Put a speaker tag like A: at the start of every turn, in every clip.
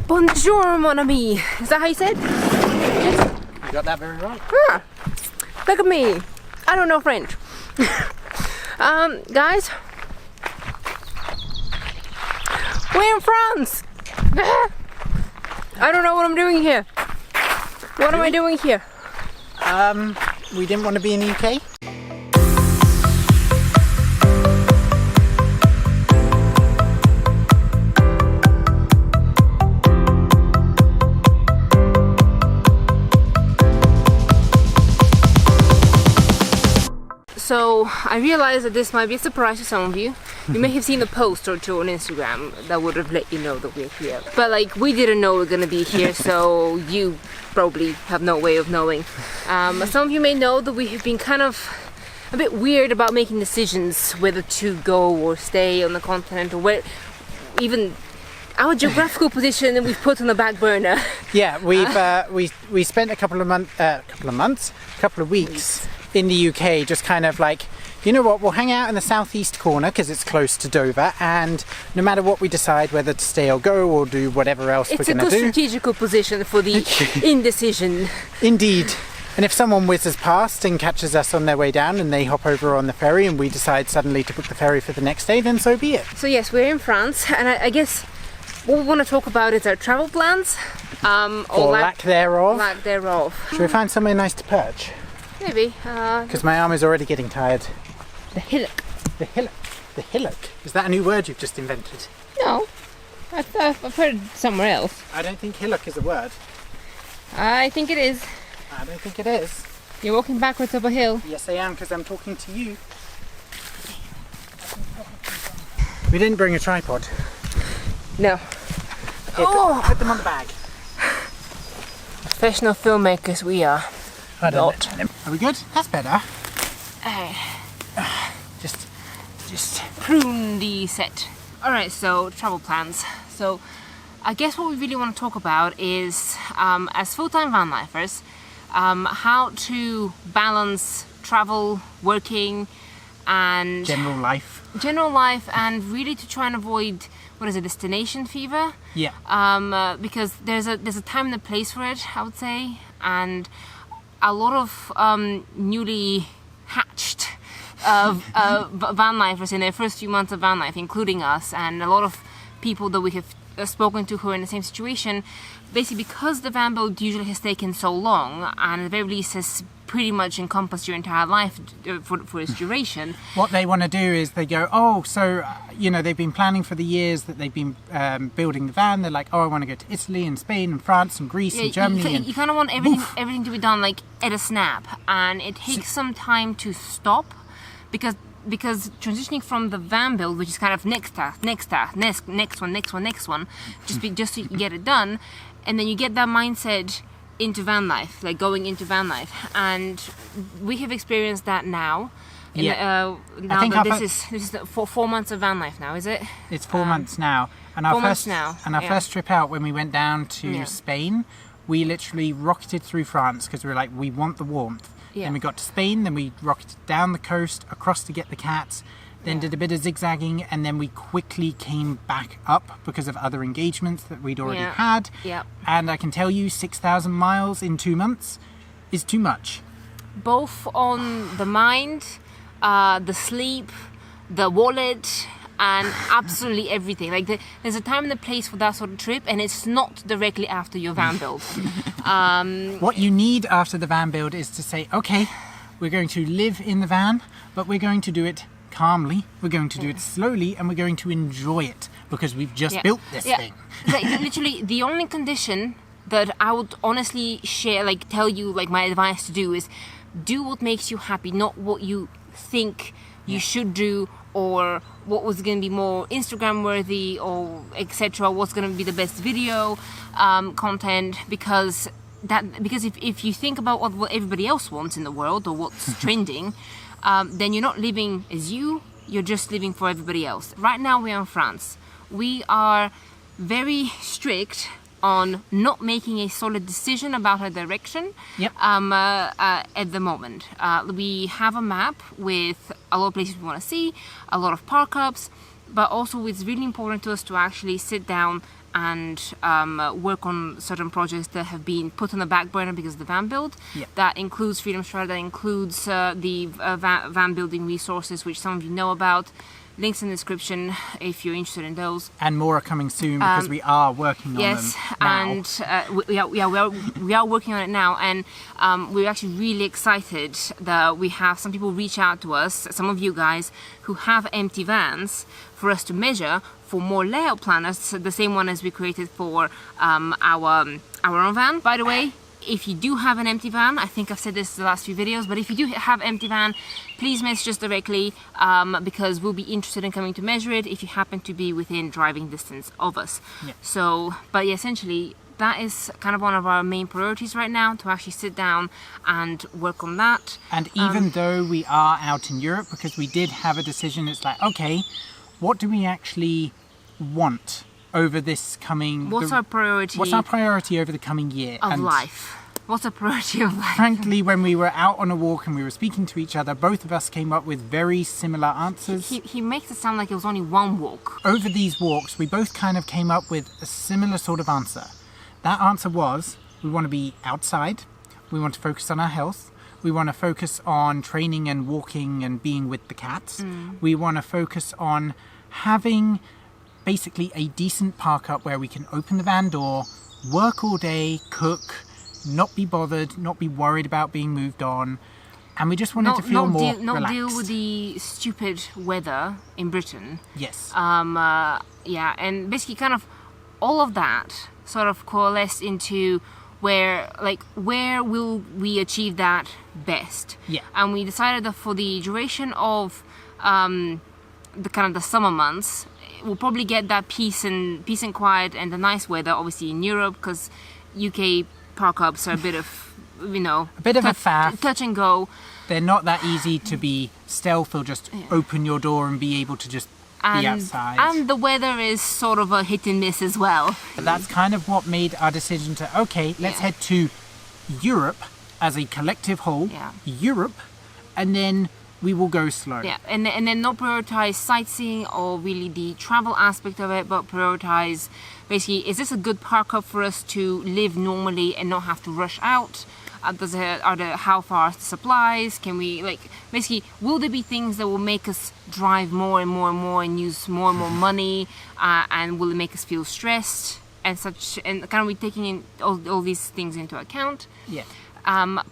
A: Bonjour, mon ami. Is that how you said?
B: Yes, you got that very right.
A: Ah, look at me. I don't know French. Guys, we're in France. I don't know what I'm doing here. What am I doing here?
B: We didn't want to be in the UK.
A: So I realized that this might be a surprise to some of you. You may have seen a post or two on Instagram that would have let you know that we're here. But like, we didn't know we're gonna be here, so you probably have no way of knowing. Some of you may know that we have been kind of a bit weird about making decisions whether to go or stay on the continent, or where even our geographical position that we've put on the back burner.
B: Yeah, we've we spent a couple of weeks in the UK, just kind of like, you know what, we'll hang out in the southeast corner because it's close to Dover, and no matter what we decide whether to stay or go or do whatever else we're going to do.
A: It's a good strategical position for the indecision.
B: Indeed. And if someone whizzes past and catches us on their way down and they hop over on the ferry and we decide suddenly to book the ferry for the next day, then so be it.
A: So yes, we're in France, and I guess what we want to talk about is our travel plans.
B: Or lack thereof.
A: Lack thereof.
B: Should we find somewhere nice to perch?
A: Maybe.
B: Because my arm is already getting tired.
A: The hillock.
B: The hillock. The hillock. Is that a new word you've just invented?
A: No. I've heard it somewhere else.
B: I don't think hillock is a word.
A: I think it is.
B: I don't think it is.
A: You're walking backwards up a hill.
B: Yes, I am, because I'm talking to you. We didn't bring a tripod.
A: No.
B: Here, put them on the bag.
A: Professional filmmakers we are.
B: I don't know. Are we good? That's better.
A: Just prune the set. Alright, so travel plans. So I guess what we really want to talk about is, as full-time van lifers, how to balance travel, working, and
B: general life,
A: and really to try and avoid, what is it, destination fever?
B: Yeah.
A: Because there's a time and a place for it, I would say, and a lot of newly hatched van lifers in their first few months of van life, including us, and a lot of people that we have spoken to who are in the same situation, basically because the van build usually has taken so long, and at the very least has pretty much encompassed your entire life for its duration.
B: What they want to do is they go, oh, so, you know, they've been planning for the years that they've been building the van. They're like, oh, I want to go to Italy and Spain and France and Greece and Germany.
A: You kind of want everything to be done like at a snap, and it takes some time to stop, because transitioning from the van build, which is kind of next one, just to get it done, and then you get that mindset into van life, like going into van life, and we have experienced that now.
B: Yeah.
A: Now that this is 4 months of van life now, is it?
B: It's 4 months now, and our first trip out, when we went down to Spain, we literally rocketed through France because we were like, we want the warmth.
A: Yeah.
B: Then we got to Spain, then we rocketed down the coast, across to get the cats, then did a bit of zigzagging, and then we quickly came back up because of other engagements that we'd already had.
A: Yeah.
B: And I can tell you 6,000 miles in 2 months is too much.
A: Both on the mind, the sleep, the wallet, and absolutely everything. Like there's a time and a place for that sort of trip, and it's not directly after your van build.
B: What you need after the van build is to say, okay, we're going to live in the van, but we're going to do it calmly, we're going to do it slowly, and we're going to enjoy it because we've just built this thing.
A: Like, literally, the only condition that I would honestly share, like tell you, like my advice to do is do what makes you happy, not what you think you should do, or what was going to be more Instagram worthy, or etc. What's going to be the best video content, because if you think about what everybody else wants in the world or what's trending, then you're not living as you're just living for everybody else. Right now we're in France. We are very strict on not making a solid decision about our direction at the moment. We have a map with a lot of places we want to see, a lot of park ups, but also it's really important to us to actually sit down and work on certain projects that have been put on the back burner because of the van build.
B: Yeah.
A: That includes Freedom Strider, that includes the van building resources, which some of you know about. Links in the description if you're interested in those.
B: And more are coming soon because we are working on them now.
A: And we are working on it now, and we're actually really excited that we have some people reach out to us, some of you guys who have empty vans, for us to measure for more layout planners, the same one as we created for our own van. By the way, if you do have an empty van, I think I've said this in the last few videos, but if you do have empty van, please message us directly because we'll be interested in coming to measure it if you happen to be within driving distance of us.
B: Yeah.
A: So, but yeah, essentially that is kind of one of our main priorities right now, to actually sit down and work on that.
B: And even though we are out in Europe, because we did have a decision, it's like, okay, what do we actually want over this coming...
A: What's our priority?
B: What's our priority over the coming year?
A: Of life. What's a priority of life?
B: Frankly, when we were out on a walk and we were speaking to each other, both of us came up with very similar answers.
A: He makes it sound like it was only one walk.
B: Over these walks, we both kind of came up with a similar sort of answer. That answer was, we want to be outside, we want to focus on our health, we want to focus on training and walking and being with the cats, we want to focus on having basically a decent park up where we can open the van door, work all day, cook, not be bothered, not be worried about being moved on, and we just wanted to feel more relaxed.
A: Not deal with the stupid weather in Britain.
B: Yes.
A: Yeah, and basically kind of all of that sort of coalesced into where will we achieve that best.
B: Yeah.
A: And we decided that for the duration of the summer months, we'll probably get that peace and quiet and the nice weather, obviously in Europe, because UK park ups are a bit of, a
B: bit of a faff.
A: Touch and go.
B: They're not that easy to be stealth or just open your door and be able to just be outside.
A: And the weather is sort of a hit and miss as well.
B: But that's kind of what made our decision to, okay, let's head to Europe as a collective whole.
A: Yeah.
B: Europe, and then we will go slow.
A: Yeah, and then not prioritize sightseeing or really the travel aspect of it, but prioritize basically, is this a good park up for us to live normally and not have to rush out? How far are the supplies? Can we, basically, will there be things that will make us drive more and more and more and use more and more money, and will it make us feel stressed and such? And kind of we taking in all these things into account.
B: Yeah.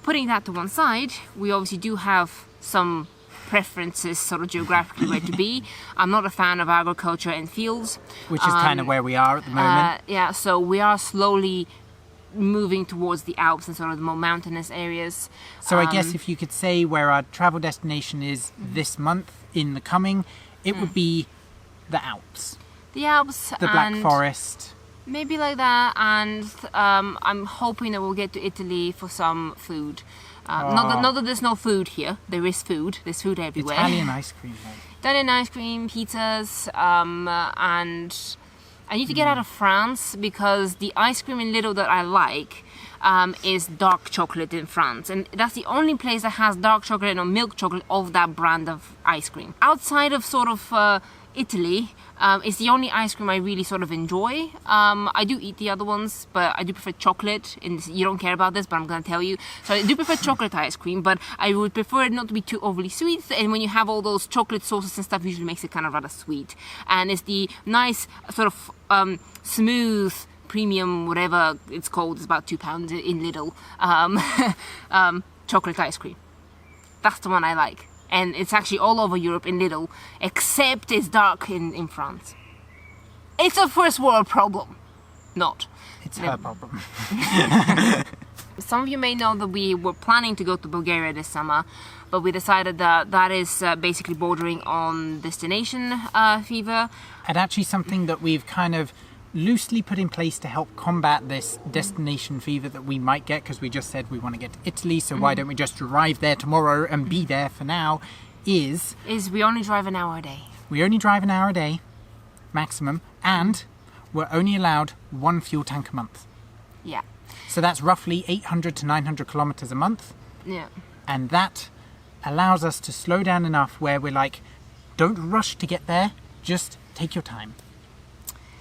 A: Putting that to one side, we obviously do have some preferences sort of geographically where to be. I'm not a fan of agriculture and fields.
B: Which is kind of where we are at the moment.
A: Yeah, so we are slowly moving towards the Alps and sort of the more mountainous areas.
B: So I guess if you could say where our travel destination is this month in the coming, it would be the Alps.
A: The Alps.
B: The Black Forest.
A: Maybe like that, and I'm hoping that we'll get to Italy for some food. Not that there's no food here. There is food. There's food everywhere.
B: Italian ice cream.
A: Italian ice cream, pizzas, and I need to get out of France because the ice cream in Lidl that I like is dark chocolate in France, and that's the only place that has dark chocolate or milk chocolate of that brand of ice cream. Outside of sort of Italy, it's the only ice cream I really sort of enjoy. I do eat the other ones, but I do prefer chocolate, and you don't care about this, but I'm gonna tell you. So I do prefer chocolate ice cream, but I would prefer it not to be too overly sweet, and when you have all those chocolate sauces and stuff, usually makes it kind of rather sweet. And it's the nice sort of smooth, premium, whatever it's called, it's about £2 in Lidl, chocolate ice cream. That's the one I like. And it's actually all over Europe in Lidl, except it's dark in France. It's a first world problem. Not.
B: It's her problem.
A: Some of you may know that we were planning to go to Bulgaria this summer, but we decided that that is basically bordering on destination fever.
B: And actually something that we've kind of loosely put in place to help combat this destination fever that we might get, because we just said we want to get to Italy, so why don't we just drive there tomorrow and be there for now, is
A: we only drive an hour a day.
B: We only drive an hour a day, maximum, and we're only allowed one fuel tank a month.
A: Yeah.
B: So that's roughly 800 to 900 kilometers a month.
A: Yeah.
B: And that allows us to slow down enough where we're like, don't rush to get there, just take your time.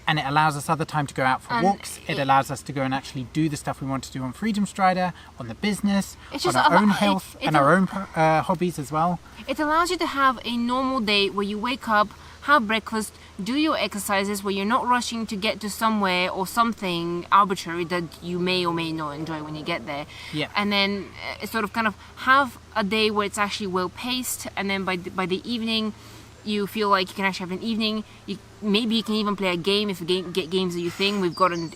B: And it allows us other time to go out for walks. It allows us to go and actually do the stuff we want to do on Freedom Strider, on the business, on our own health and our own hobbies as well.
A: It allows you to have a normal day where you wake up, have breakfast, do your exercises, where you're not rushing to get to somewhere or something arbitrary that you may or may not enjoy when you get there.
B: Yeah.
A: And then sort of kind of have a day where it's actually well paced, and then by the evening you feel like you can actually have an evening. Maybe you can even play a game if games are your thing. We've gotten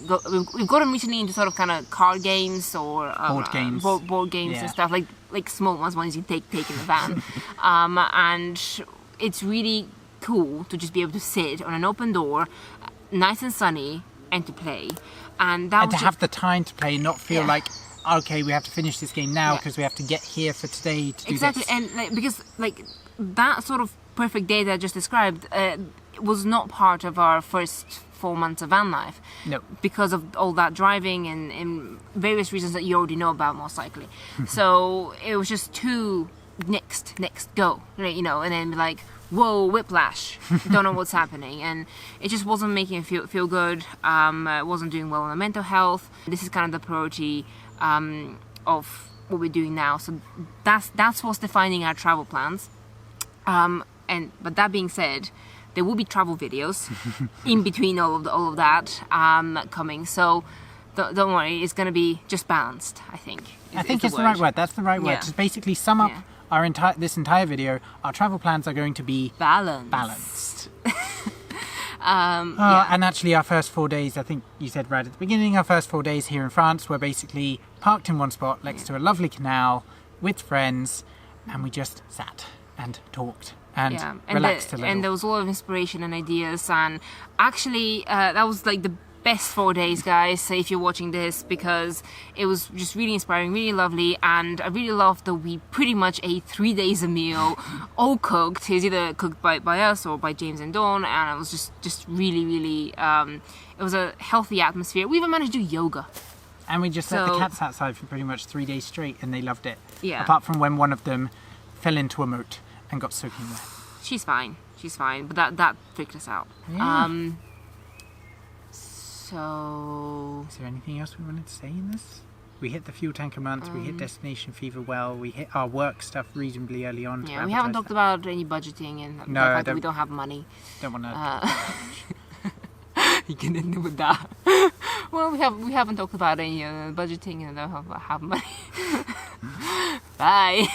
A: recently into sort of kind of card games or board games and stuff, like small ones you take in the van. And it's really cool to just be able to sit on an open door, nice and sunny, and to play. And to
B: have the time to play, not feel like, okay, we have to finish this game now because we have to get here for today to do this.
A: Exactly, and because that sort of perfect day that I just described was not part of our first 4 months of van life.
B: No.
A: Because of all that driving and various reasons that you already know about, most likely. So it was just too next go, and then be like, whoa, whiplash, don't know what's happening, and it just wasn't making it feel good. It wasn't doing well on the mental health. This is kind of the priority of what we're doing now. So that's what's defining our travel plans. But that being said, there will be travel videos in between all of that coming. So don't worry, it's going to be just balanced, I think.
B: I think it's the right word. That's the right word. To basically sum up this entire video, our travel plans are going to be balanced. And actually our first 4 days, I think you said right at the beginning, our first 4 days here in France were basically parked in one spot next to a lovely canal with friends, and we just sat and talked and relaxed a little.
A: And there was a lot of inspiration and ideas, and actually that was like the best 4 days, guys, if you're watching this, because it was just really inspiring, really lovely, and I really loved that we pretty much ate 3 days a meal, all cooked. It was either cooked by us or by James and Dawn, and it was just really it was a healthy atmosphere. We even managed to do yoga.
B: And we just let the cats outside for pretty much 3 days straight, and they loved it.
A: Yeah.
B: Apart from when one of them fell into a moat and got soaking wet.
A: She's fine, but that freaked us out.
B: Yeah.
A: So...
B: Is there anything else we wanted to say in this? We hit the fuel tanker month, we hit destination fever well, we hit our work stuff reasonably early on.
A: Yeah, we haven't talked about any budgeting and the fact that we don't have money.
B: Don't want to...
A: You can end it with that. Well, we haven't talked about any budgeting and don't have money. Bye.